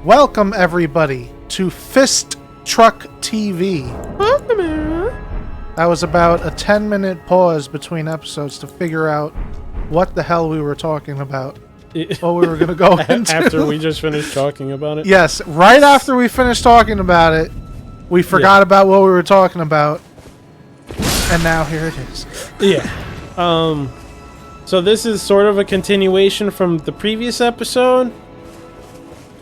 Welcome, everybody, to Fist Truck TV. That was about a 10-minute pause between episodes to figure out what the hell we were talking about. What we were going to go into. After we just finished talking about it? Yes, right after we finished talking about it, we forgot about what we were talking about. And now here it is. Yeah. So this is sort of a continuation from the previous episode.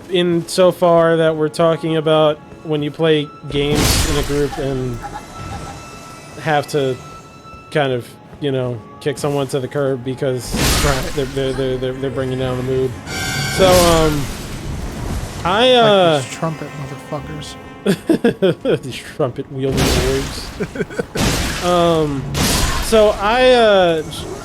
In so far that we're talking about when you play games in a group and have to kind of, you know, kick someone to the curb because they're bringing down the mood. So like these trumpet motherfuckers. these trumpet wielding words. So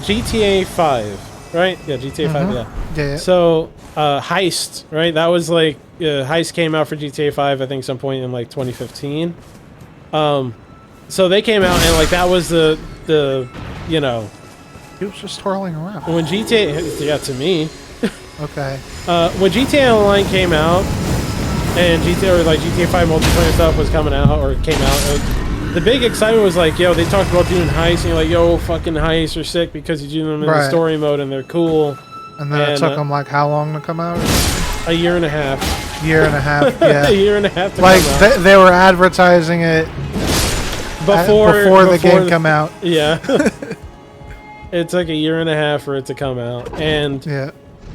GTA 5, right? Yeah, GTA 5. Yeah. So Heist, right? That was like Heist came out for GTA 5, I think, some point in like 2015. So they came out and like that was the you know. He was just twirling around. When GTA, to me. Okay. When GTA Online came out and GTA 5 multiplayer stuff was coming out or came out, the big excitement was like, yo, they talked about doing heists and you're like, yo, fucking heists are sick because you do them in the story mode and they're cool. And then it took them like how long to come out? A year and a half. Yeah. A year and a half to like come out. They were advertising it before the game come out. Yeah. It took a year and a half for it to come out, and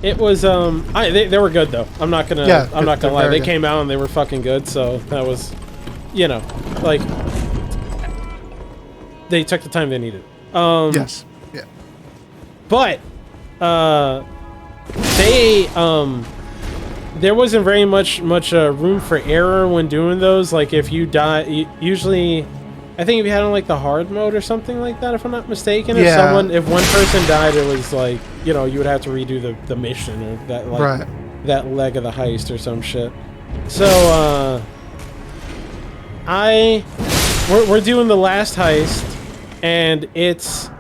it was they were good though. I'm not gonna lie. They came out and they were fucking good. So that was, you know, like they took the time they needed. Yes. Yeah. But they there wasn't very much room for error when doing those. Like if you die, usually. I think if you had on like the hard mode or something like that, if I'm not mistaken, if one person died, it was like, you know, you would have to redo the mission or that like that leg of the heist or some shit. So we're doing the last heist, and it's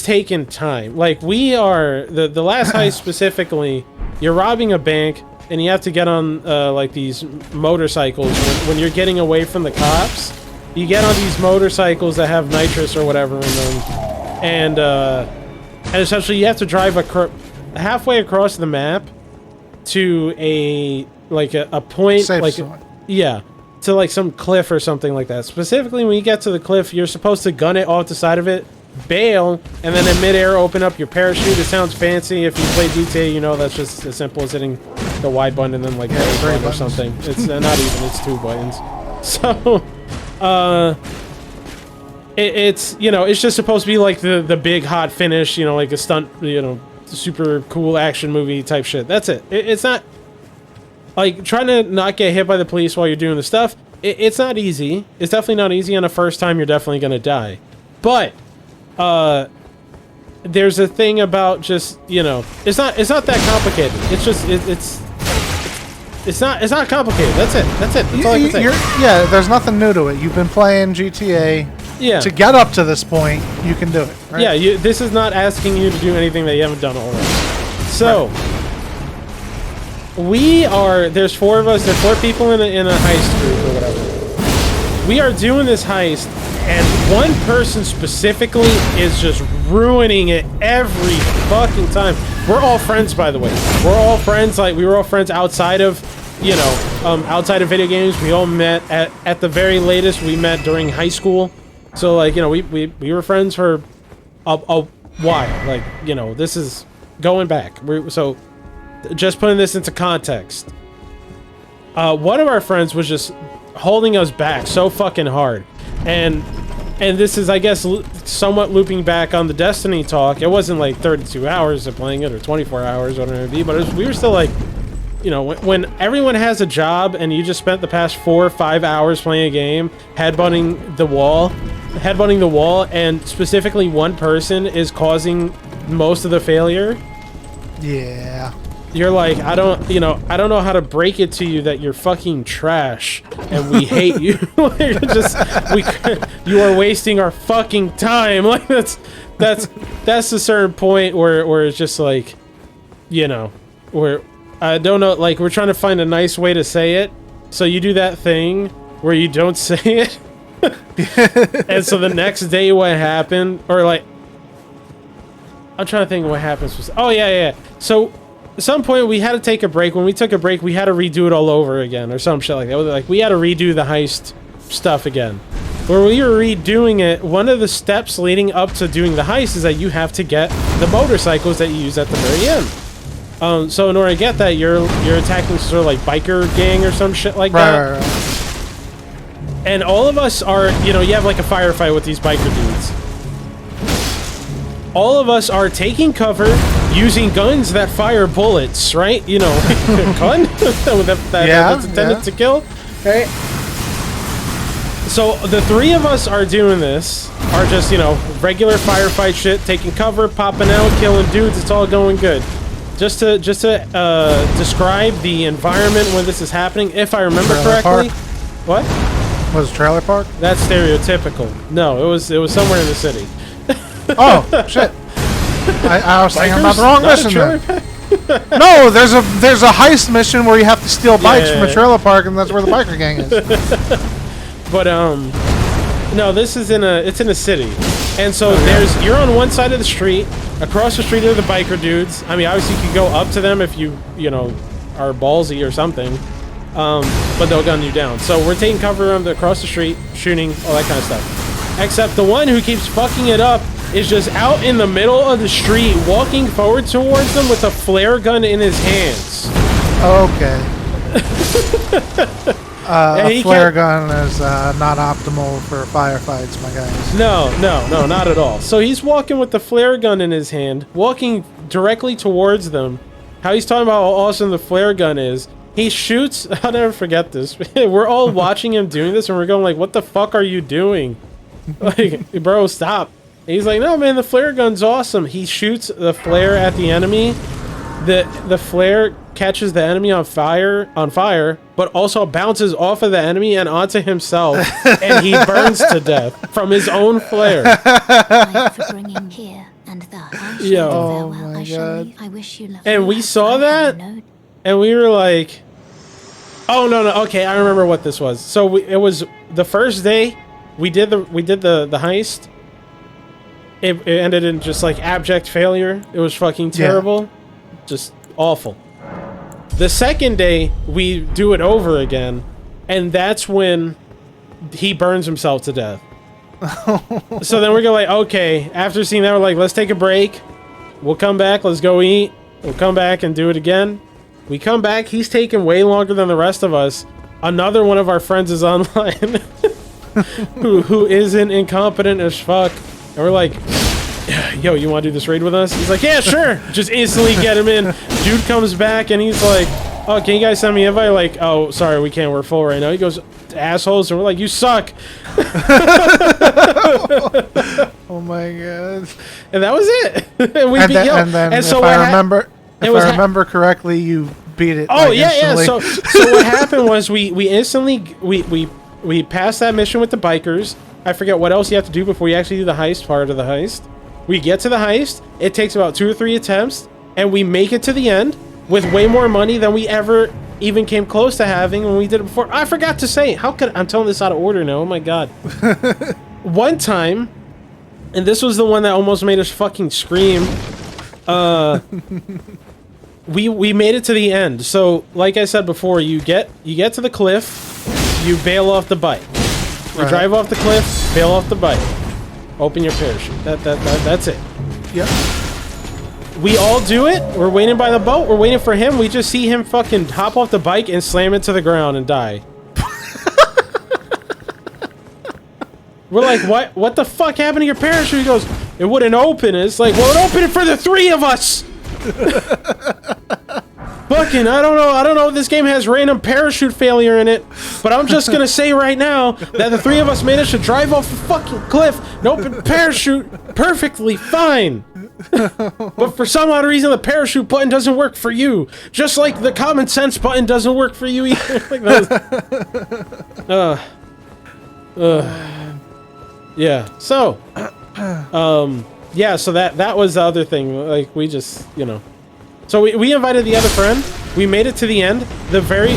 taking time. Like we are the last heist specifically. You're robbing a bank, and you have to get on like these motorcycles when you're getting away from the cops. You get on these motorcycles that have nitrous or whatever in them, and essentially you have to drive halfway across the map to a point, safe to like some cliff or something like that. Specifically, when you get to the cliff, you're supposed to gun it off the side of it, bail, and then in midair open up your parachute. It sounds fancy. If you play GTA, you know that's just as simple as hitting the Y button and then like the A button or something. It's not even. It's 2 buttons. So. It's you know, it's just supposed to be like the big hot finish, you know, like a stunt, you know, super cool action movie type shit. That's it. It's not like trying to not get hit by the police while you're doing the stuff. It's not easy. It's definitely not easy. On the first time, you're definitely gonna die. But there's a thing about just, you know, it's not that complicated. It's just It's not complicated. That's it. That's all I can say. Yeah, there's nothing new to it. You've been playing GTA. Yeah. To get up to this point, you can do it. Right? Yeah. This is not asking you to do anything that you haven't done already. So there's 4 of us. There's 4 people in a heist group or whatever. We are doing this heist, and one person specifically is just ruining it every fucking time. We're all friends, by the way. We're all friends. Like we were all friends outside of, you know, outside of video games. We all met at the very latest. We met during high school. So like, you know, we were friends for a while. Like, you know, this is going back. So just putting this into context. One of our friends was just holding us back so fucking hard, and this is, I guess, somewhat looping back on the Destiny talk. It wasn't like 32 hours of playing it or 24 hours, whatever it would be, but we were still like, you know, when everyone has a job and you just spent the past 4 or 5 hours playing a game, headbutting the wall, and specifically one person is causing most of the failure. Yeah. You're like, I don't know how to break it to you that you're fucking trash and we hate you. You are wasting our fucking time. Like that's a certain point where it's just like, you know, where I don't know, like, we're trying to find a nice way to say it. So you do that thing where you don't say it. And so the next day what happened, or like, I'm trying to think what happens. Oh, yeah. So at some point we had to take a break. When we took a break, we had to redo it all over again or some shit like that. Like, we had to redo the heist stuff again. Where we were redoing it, one of the steps leading up to doing the heist is that you have to get the motorcycles that you use at the very end. So in order to get that, you're attacking sort of like biker gang or some shit like that. Right. And all of us are, you know, you have like a firefight with these biker dudes. All of us are taking cover using guns that fire bullets, right? You know, gun that's intended to kill, right? So the three of us are doing this, are just, you know, regular firefight shit, taking cover, popping out, killing dudes. It's all going good. Just to describe the environment when this is happening, if I remember correctly. What? Was it trailer park? That's stereotypical. No, it was somewhere in the city. Oh shit! I was thinking about the wrong mission then. No, there's a heist mission where you have to steal bikes from a trailer park, and that's where the biker gang is. But no, this is in a city, and so you're on one side of the street. Across the street are the biker dudes. I mean, obviously you can go up to them if you know, are ballsy or something, but they'll gun you down. So we're taking cover across the street, shooting, all that kind of stuff. Except the one who keeps fucking it up is just out in the middle of the street, walking forward towards them with a flare gun in his hands. Okay. A flare gun is not optimal for firefights, my guys. No, not at all. So he's walking with the flare gun in his hand, walking directly towards them. How he's talking about how awesome the flare gun is. He shoots. I'll never forget this. We're all watching him doing this, and we're going like, "What the fuck are you doing? Like, bro, stop!" And he's like, "No, man, the flare gun's awesome." He shoots the flare at the enemy. The flare catches the enemy on fire, but also bounces off of the enemy and onto himself, and he burns to death from his own flare. Oh my god! And we saw that, and we were like, "Oh no, okay, I remember what this was." So it was the first day we did the heist. It ended in just like abject failure. It was fucking terrible. Just awful. The second day, we do it over again, and that's when he burns himself to death. So then we're going like, okay, after seeing that, we're like, let's take a break. We'll come back. Let's go eat. We'll come back and do it again. We come back. He's taking way longer than the rest of us. Another one of our friends is online who isn't incompetent as fuck. And we're like, yo, you want to do this raid with us? He's like, yeah, sure. Just instantly get him in. Dude comes back and he's like, oh, can you guys send me an invite? Like, oh, sorry, we can't. We're full right now. He goes, assholes. And we're like, you suck. Oh my god. And that was it. And we beat and then and so if I remember correctly, you beat it. Oh, like, yeah, instantly. yeah. So what happened was we instantly we passed that mission with the bikers. I forget what else you have to do before you actually do the heist part of the heist. We get to the heist. It takes about 2 or 3 attempts, and we make it to the end with way more money than we ever even came close to having when we did it before. I forgot to say, I'm telling this out of order now. Oh my god. One time, and this was the one that almost made us fucking scream. We made it to the end. So, like I said before, you get to the cliff, you bail off the bike. You drive off the cliff, bail off the bike. Open your parachute. That's it. Yep. We all do it. We're waiting by the boat. We're waiting for him. We just see him fucking hop off the bike and slam it to the ground and die. We're like, what the fuck happened to your parachute? He goes, it wouldn't open. It's like, well, it opened it for the 3 of us. Fucking, I don't know if this game has random parachute failure in it, but I'm just gonna say right now that the 3 of us managed to drive off the fucking cliff and open parachute perfectly fine. But for some odd reason, the parachute button doesn't work for you, just like the common sense button doesn't work for you either. Like yeah. So, yeah. So that was the other thing. Like, we just, you know. So we invited the other friend. We made it to the end. The very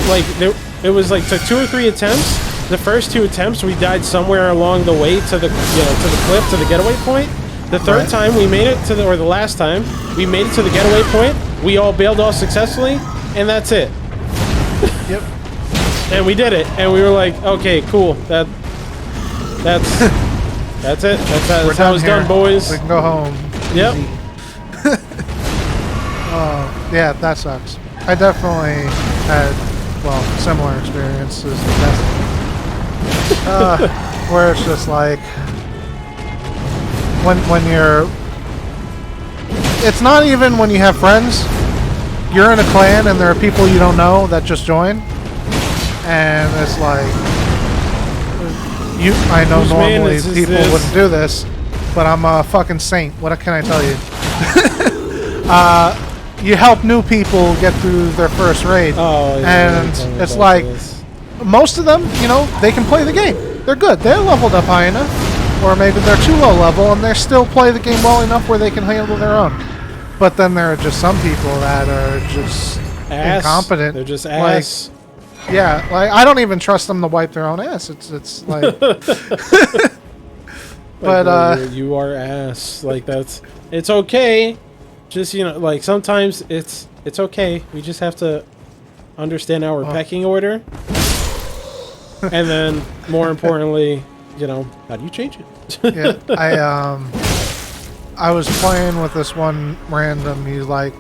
it was like took 2 or 3 attempts. The first 2 attempts we died somewhere along the way to the to the cliff, to the getaway point. The third time we made it to the last time we made it to the getaway point. We all bailed off successfully, and that's it. Yep. And we did it, and we were like, okay, cool. That's that's it. That's how it's done, boys. We can go home. Yep. Oh, yeah, that sucks. I definitely had, well, similar experiences. Where it's just like, when you're, it's not even when you have friends. You're in a clan and there are people you don't know that just join, and it's like, I know normally people wouldn't do this, but I'm a fucking saint. What can I tell you? You help new people get through their first raid, and it's like most of them, you know, they can play the game. They're good. They're leveled up high enough, or maybe they're too low level, and they still play the game well enough where they can handle their own. But then there are just some people that are just incompetent. They're just ass. Like, yeah, like I don't even trust them to wipe their own ass. It's like, but you are ass. Like it's okay. Just, you know, like sometimes it's okay. We just have to understand our pecking order, and then more importantly, you know, how do you change it? Yeah, I was playing with this one random. He's like,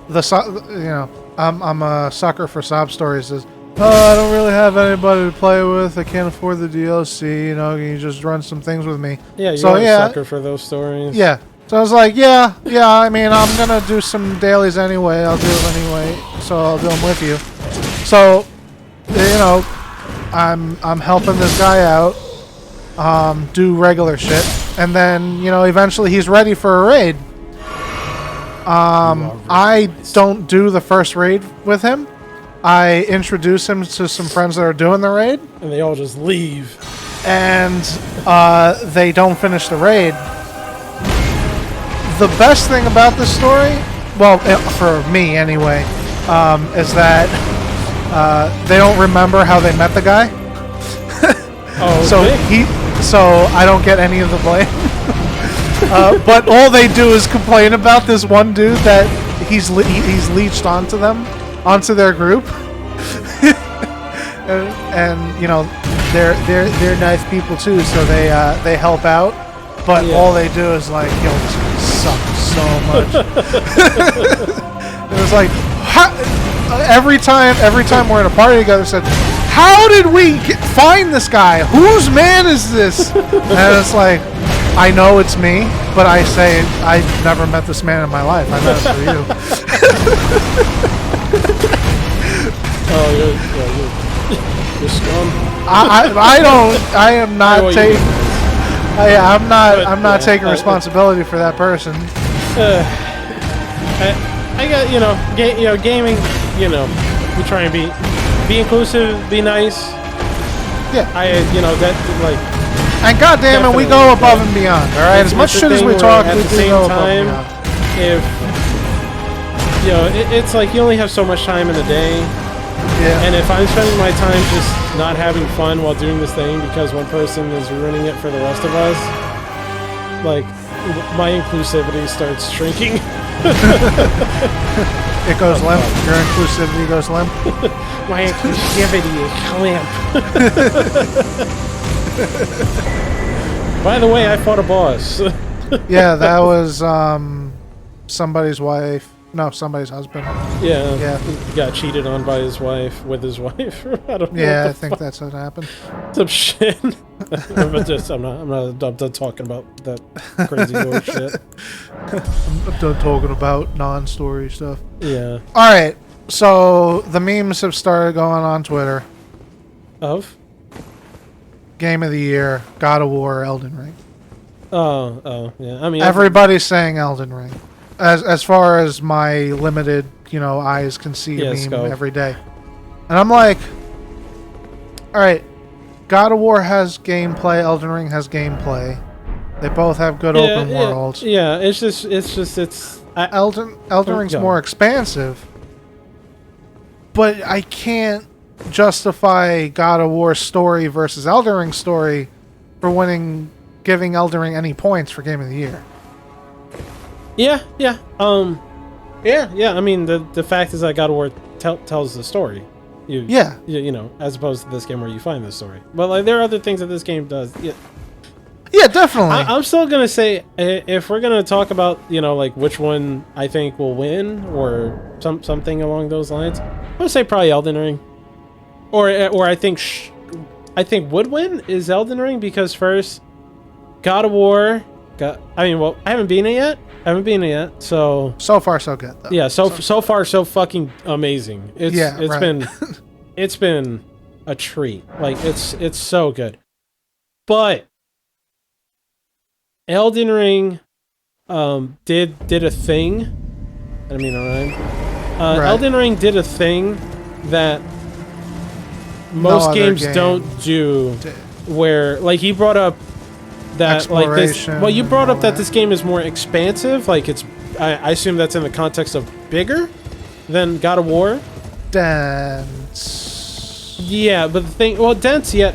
I'm a sucker for sob stories. Says, oh, I don't really have anybody to play with. I can't afford the DLC. You know, can you just run some things with me? Yeah, you're a sucker for those stories. Yeah. So I was like, yeah. I mean, I'm gonna do some dailies anyway. I'll do them anyway. So I'll do them with you. So, you know, I'm helping this guy out. Do regular shit. And then, you know, eventually he's ready for a raid. I don't do the first raid with him. I introduce him to some friends that are doing the raid. And they all just leave. And they don't finish the raid. The best thing about this story, well, for me anyway, is that they don't remember how they met the guy. So I don't get any of the blame. But all they do is complain about this one dude that he's leeched onto their group, and you know they're nice people too, so they help out. But all they do is like, yo, this guy sucks so much. It was like every time we're in a party together, said, how did we find this guy? Whose man is this? And it's like, I know it's me, but I say I've never met this man in my life. I met him for you. Oh, you're scum. I am not taking. I'm not taking responsibility for that person. I got, you know, gaming. You know, we try and be inclusive, be nice. Yeah. You know, that like. And goddamn it, we go above and beyond. All right, as much shit as we talk, we do go above and beyond. If you know, it's like you only have so much time in the day. Yeah. And if I'm spending my time just not having fun while doing this thing because one person is ruining it for the rest of us, like my inclusivity starts shrinking. It goes limp. Your inclusivity goes limp. My inclusivity is limp. By the way, I fought a boss. Yeah, that was somebody's wife. No, somebody's husband. Yeah. He got cheated on by his wife with his wife. I don't know. Yeah, I think that's what happened. Some shit. I'm not done talking about that crazy gore shit. I'm done talking about non-story stuff. Yeah. All right. So the memes have started going on Twitter. Of? Game of the year, God of War, Elden Ring. Oh, yeah. I mean, everybody's saying Elden Ring. As far as my limited, you know, eyes can see a meme every day. And I'm like, all right, God of War has gameplay, Elden Ring has gameplay. They both have good open worlds. Yeah, it's Elden Ring's go. more expansive, but I can't justify God of War's story versus Elden Ring's story for giving Elden Ring any points for Game of the Year. Yeah. I mean, the fact is that God of War tells the story. You know, as opposed to this game where you find the story. But like, there are other things that this game does. Yeah, definitely. I'm still gonna say, if we're gonna talk about, you know, like which one I think will win or something along those lines, I would say probably Elden Ring. Or I think would win is Elden Ring, because first, God of War. I haven't beaten it yet. So far so good though. Yeah, so far so fucking amazing. It's been a treat. Like it's so good. But Elden Ring did a thing. I don't mean to rhyme. Right. Elden Ring did a thing that most games don't do, where like he brought up that like this. Well, you brought up that this game is more expansive. Like it's, I assume that's in the context of bigger than God of War. Dense. Yeah, but the thing, well, dense, yeah,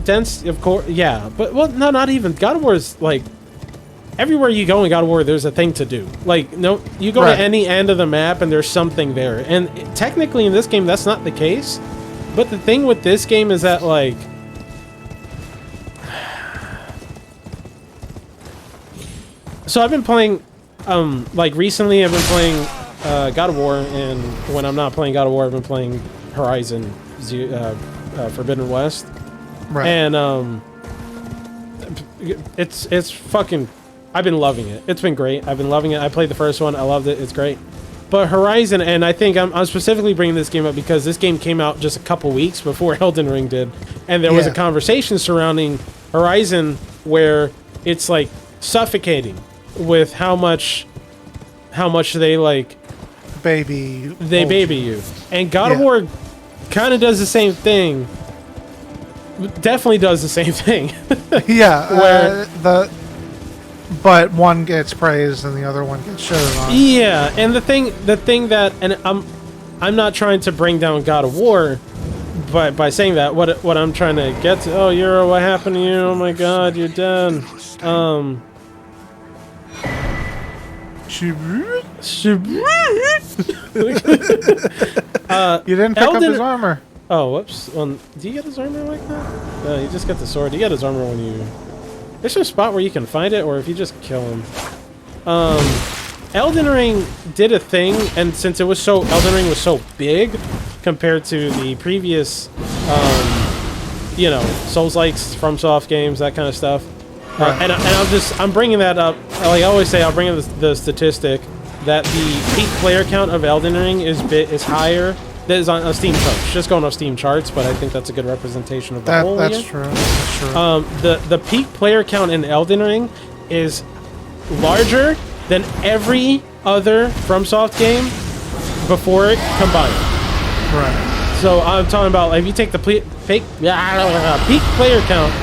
dense, of course, yeah, but well, no, not even. God of War is like everywhere you go in God of War, there's a thing to do. Like, no, you go to any end of the map and there's something there. And technically in this game, that's not the case. But the thing with this game is that like, so I've been playing, like recently I've been playing God of War, and when I'm not playing God of War, I've been playing Horizon Forbidden West. Right. And it's fucking, I've been loving it. It's been great. I've been loving it. I played the first one. I loved it. It's great. But Horizon, and I think I'm specifically bringing this game up because this game came out just a couple weeks before Elden Ring did, and there was a conversation surrounding Horizon where it's like suffocating with how much they like baby you. And God of War kind of does the same thing. Definitely does the same thing. Yeah, where but one gets praised and the other one gets shit on. Yeah, and the thing that, and I'm not trying to bring down God of War by saying that. What I'm trying to get to, oh, Euro, what happened to you? Oh my God, you're dead. You didn't pick up his armor. Oh, whoops. Do you get his armor like that? No, you just get the sword. You get his armor when you... There's a spot where you can find it, or if you just kill him. Elden Ring did a thing, and since Elden Ring was so big compared to the previous, you know, Souls-likes, FromSoft games, that kind of stuff. And I'm bringing that up. Like I always say, I'll bring in the statistic that the peak player count of Elden Ring is higher. That is on Steam charts. Just going off Steam charts, but I think that's a good representation of the whole. That's true. That's true. The peak player count in Elden Ring is larger than every other FromSoft game before it combined. Right. So I'm talking about, like, if you take the peak player count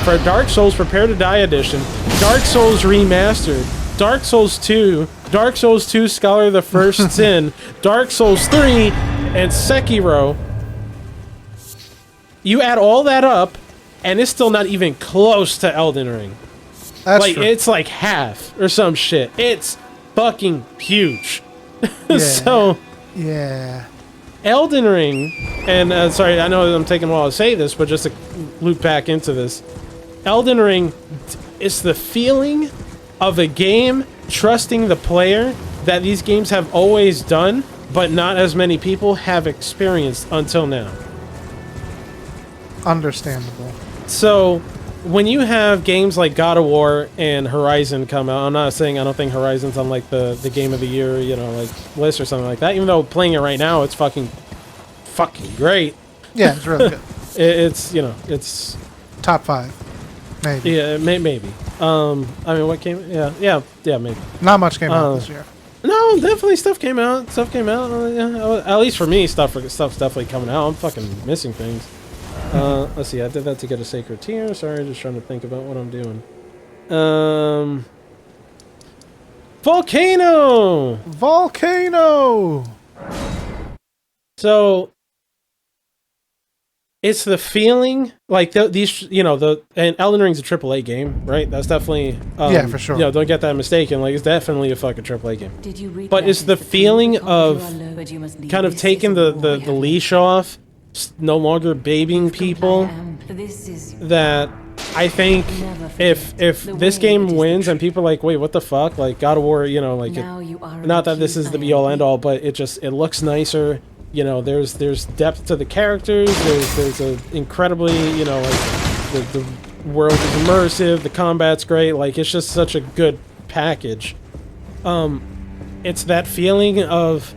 for Dark Souls Prepare to Die Edition, Dark Souls Remastered, Dark Souls 2, Dark Souls 2 Scholar of the First Sin, Dark Souls 3, and Sekiro, you add all that up, and it's still not even close to Elden Ring. That's like, true. it's like half or some shit. It's fucking huge. Yeah. So, yeah. Elden Ring, and sorry, I know I'm taking a while to say this, but just to loop back into this, Elden Ring is the feeling of a game trusting the player that these games have always done, but not as many people have experienced until now. Understandable. So, when you have games like God of War and Horizon come out, I'm not saying I don't think Horizon's on like the Game of the Year, you know, like list or something like that. Even though playing it right now, it's fucking great. Yeah, it's really good. It's, you know, it's top 5, maybe. Yeah, maybe. I mean, what came? Yeah, maybe. Not much came out this year. No, definitely stuff came out. Yeah, at least for me, stuff's definitely coming out. I'm fucking missing things. Let's see. I did that to get a Sacred Tear. Sorry, just trying to think about what I'm doing. Volcano! Volcano! So, it's the feeling, like, these, you know, and Elden Ring's a AAA game, right? That's definitely... yeah, for sure. You know, don't get that mistaken. Like, it's definitely a fucking AAA game. Did you read But it's the feeling of kind of taking the leash off, no longer babying people, that I think if this game wins and people are like, wait, what the fuck? Like, God of War, you know, like, not that this is the be-all end-all, but it looks nicer. You know, there's depth to the characters. There's a incredibly, you know, like the world is immersive. The combat's great. Like, it's just such a good package. It's that feeling of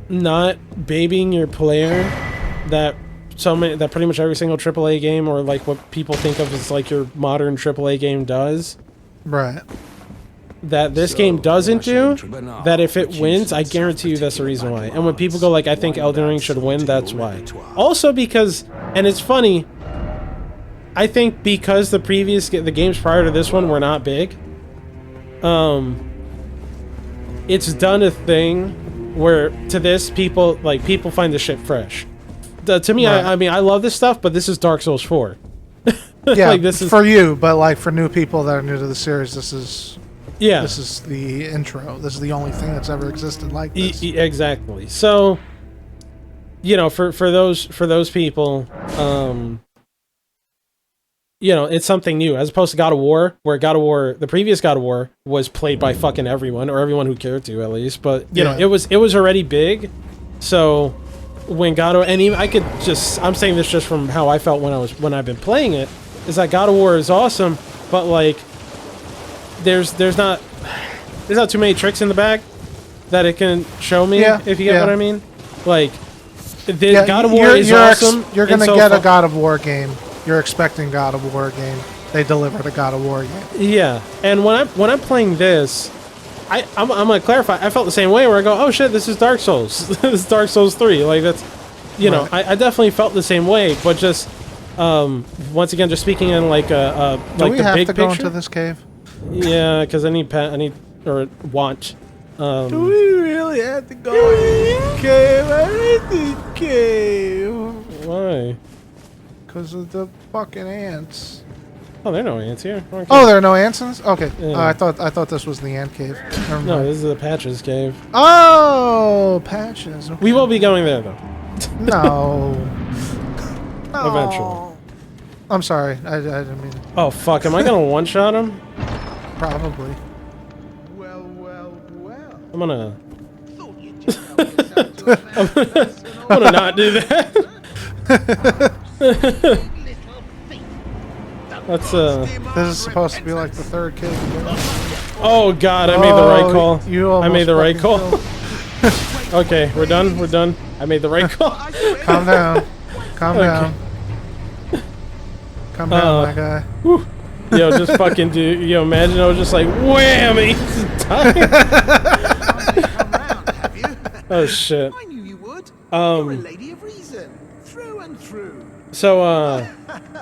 not babying your player that pretty much every single AAA game, or like what people think of as like your modern AAA game, does. Right. That this game doesn't do, that if it wins, I guarantee you that's the reason why. And when people go like, I think Elden Ring should win, that's why. Also because, and it's funny, I think because the games prior to this one were not big, it's done a thing where to this, people find the shit fresh. To me, right. I mean, I love this stuff, but this is Dark Souls 4. Yeah, like, this is for you, but like for new people that are new to the series, this is... Yeah. This is the intro. This is the only thing that's ever existed like this. Exactly. So, you know, for those people, you know, it's something new as opposed to God of War, where the previous God of War was played by fucking everyone, or everyone who cared to, at least. But you know, it was already big. So when God of, and even I'm saying this just from how I felt when I've been playing it, is that God of War is awesome, but like, there's not too many tricks in the bag that it can show me, if you get what I mean. Like, God of War is awesome. You're gonna get a God of War game. You're expecting God of War game. They delivered a God of War game. Yeah, and when I'm playing this, I'm gonna clarify. I felt the same way where I go, oh shit, this is Dark Souls. This is Dark Souls 3. Like, that's, you know, I definitely felt the same way, but just once again, just speaking in like like the big picture. Do we have to go into this cave? Yeah, because I need want. Do we really have to go in the cave? I need the cave. Why? Because of the fucking ants. Oh, there are no ants here. Okay. Oh, there are no ants in this? Okay. Yeah. I thought this was the ant cave. No, this is the Patches cave. Oh, Patches. Okay. We will be going there, though. No. No. Eventually. I'm sorry. I didn't mean... Oh, fuck. Am I going to one-shot him? Probably. Well. I'm gonna... I'm gonna not do that. That's This is supposed to be like the third cave. Oh god, I made the right call. I made the right call. Okay, we're done. I made the right call. Calm down. Calm down. Calm down, my guy. Whew. Yo, just fucking do. Yo, imagine I was just like, whammy! Oh shit. I knew you would. You're a lady of reason, through and through. So,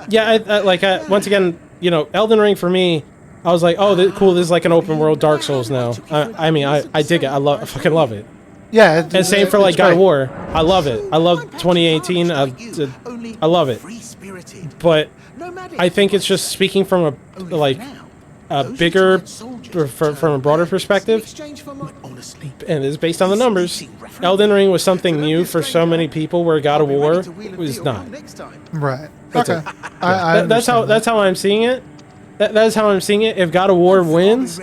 yeah, once again, you know, Elden Ring for me, I was like, oh, cool, this is like an open world Dark Souls now. I mean, I dig it. I fucking love it. Yeah. And same for like God of War. I love it. I love 2018. I love it. But I think it's just speaking from a bigger, from a broader perspective, and it's based on the numbers. Elden Ring was something new for so many people, where God of War was not. Right. That's okay. it. That's how I'm seeing it. That is how I'm seeing it. If God of War wins,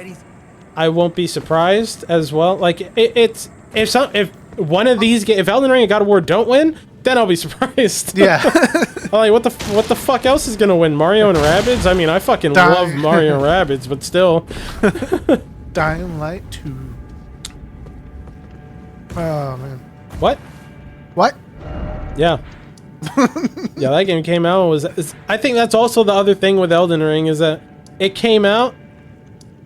I won't be surprised as well. Like if one of these if Elden Ring and God of War don't win, then I'll be surprised. Yeah. I'm like, what the fuck else is gonna win? Mario and Rabbids? I mean, I fucking love Mario and Rabbids, but still. Dying Light 2. Oh man. What? Yeah. Yeah, that game came out I think that's also the other thing with Elden Ring, is that it came out,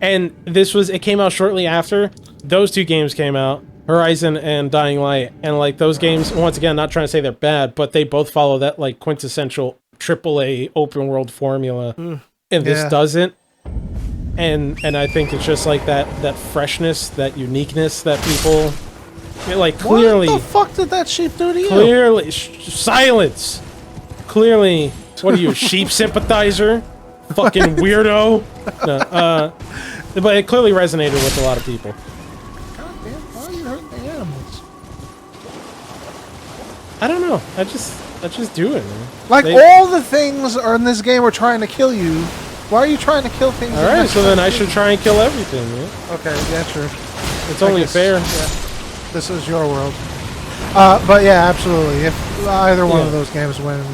and it came out shortly after those two games came out, Horizon and Dying Light, and like those games, once again, not trying to say they're bad, but they both follow that like quintessential AAA open world formula, and this doesn't. and I think it's just like that freshness, that uniqueness that people like clearly. What the fuck did that sheep do to you? Clearly, silence. Clearly, what are you, a sheep sympathizer? Fucking weirdo. No, but it clearly resonated with a lot of people. God damn, why are you hurting the animals? I don't know. I just do it, man. Like, all the things are in this game are trying to kill you. Why are you trying to kill things? All right, so then I should try and kill everything, man. Okay, yeah, true. It's only fair. Yeah. This is your world. But yeah, absolutely. If either one of those games win,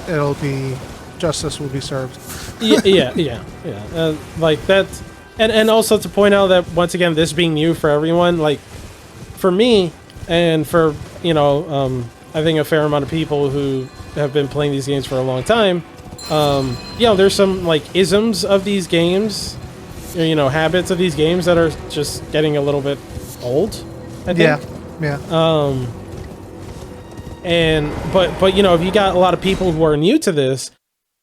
it'll be justice will be served. yeah. Like that, and also to point out that once again, this being new for everyone, like for me and for I think a fair amount of people who have been playing these games for a long time. There's some like isms of these games, habits of these games that are just getting a little bit old. I think. Yeah. But if you got a lot of people who are new to this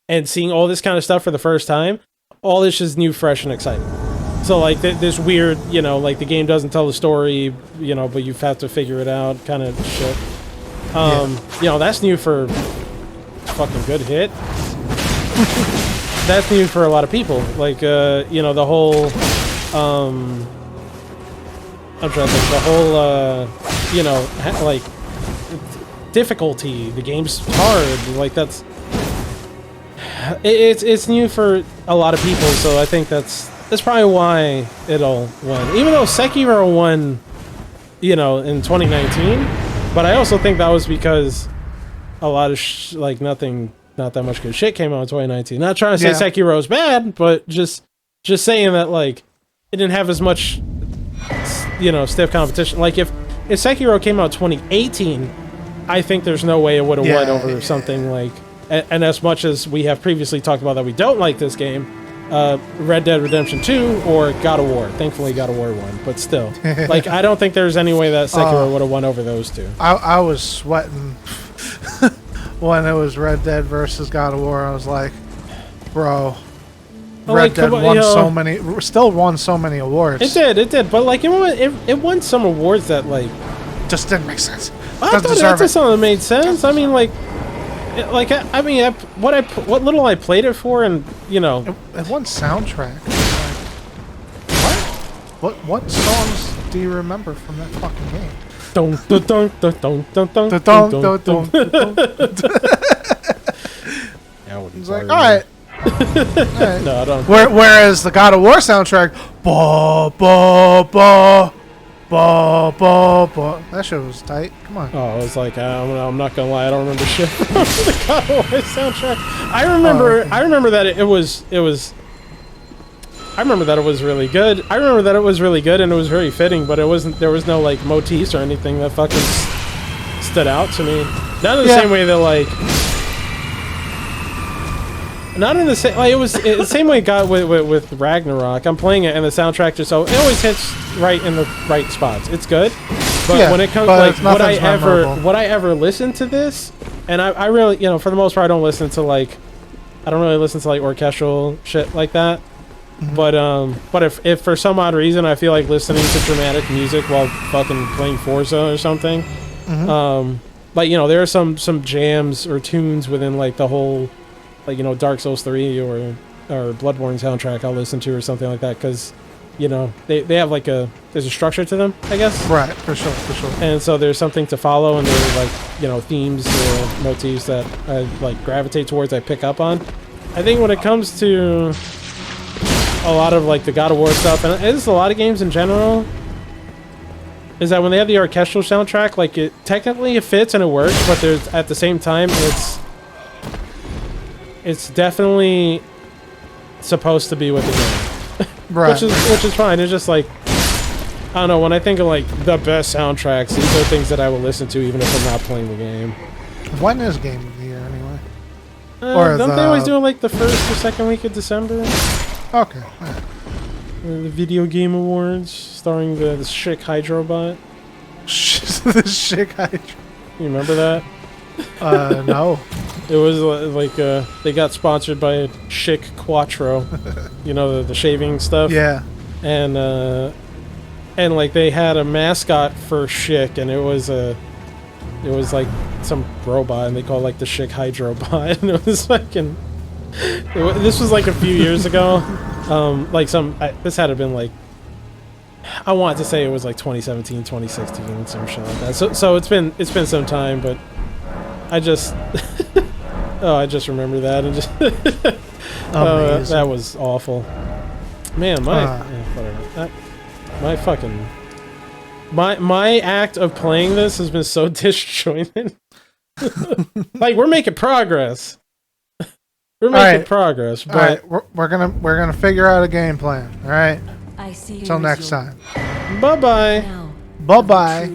and seeing all this kind of stuff for the first time, all this is new, fresh, and exciting. So like this weird, like the game doesn't tell the story, but you have to figure it out, kind of shit. That's new for fucking good hit. That's new for a lot of people. Like the whole I'm trying to think the whole like difficulty. The game's hard. Like that's it's new for a lot of people. So I think that's probably why it'll win. Even though Sekiro won, in 2019, but I also think that was because a lot of not that much good shit came out in 2019. Not trying to say Sekiro's bad, but just saying that like it didn't have as much stiff competition. Like if Sekiro came out 2018, I think there's no way it would have won over something like. And as much as we have previously talked about that we don't like this game, Red Dead Redemption 2 or God of War. Thankfully, God of War won, but still, like I don't think there's any way that Sekiro would have won over those two. I was sweating when it was Red Dead versus God of War. I was like, bro. Red Dead won still won so many awards. It did, but like it won some awards that like just didn't make sense. I thought that's something that made sense. I mean, what little I played it for, and it won soundtrack. What songs do you remember from that fucking game? Dun dun dun dun dun dun dun dun dun. He's like, all right. No, I don't. Whereas the God of War soundtrack, ba ba ba ba ba ba, that shit was tight. Come on. Oh, I was like, I'm not gonna lie, I don't remember shit from the God of War soundtrack. I remember that it was. I remember that it was really good. And it was very fitting, but it wasn't. There was no like motifs or anything that fucking stood out to me. Not in the same way that like. Not in the same. Like it was the same way it got with Ragnarok. I'm playing it and the soundtrack just it always hits right in the right spots. It's good, but when it comes like would I ever listen to this? And I really for the most part I don't listen to like orchestral shit like that. But if for some odd reason I feel like listening to dramatic music while fucking playing Forza or something, like there are some jams or tunes within like the whole. Like Dark Souls 3 or Bloodborne soundtrack I'll listen to or something like that because they have like there's a structure to them, I guess. Right, for sure. And so there's something to follow, and there's like themes or motifs that I like gravitate towards. I pick up on. I think when it comes to a lot of like the God of War stuff, and it's a lot of games in general, is that when they have the orchestral soundtrack, like it technically it fits and it works, but there's at the same time it's definitely supposed to be with the game, right? which is fine. It's just like I don't know. When I think of like the best soundtracks, these are things that I will listen to even if I'm not playing the game. When is Game of the Year anyway? Don't they always do it like the first or second week of December? Okay. Right. The Video Game Awards, starring the Schick Hydrobot. The Schick Hydro. You remember that? No. It was like they got sponsored by Chic Quattro, you know, the shaving stuff. Yeah. And like they had a mascot for Chic, and it was like some robot, and they called it like the Chic Hydrobot, and it was fucking. This was like a few years ago. Like this had to have been like, I want to say it was like 2017, 2016, some shit like that. So it's been some time, but I just oh, I just remember that and just that was awful. Man, whatever. My fucking my act of playing this has been so disjointed. Like we're making progress. We're making progress, but we're gonna figure out a game plan. All right. I see. Until next time. Bye bye. Now, Bye bye.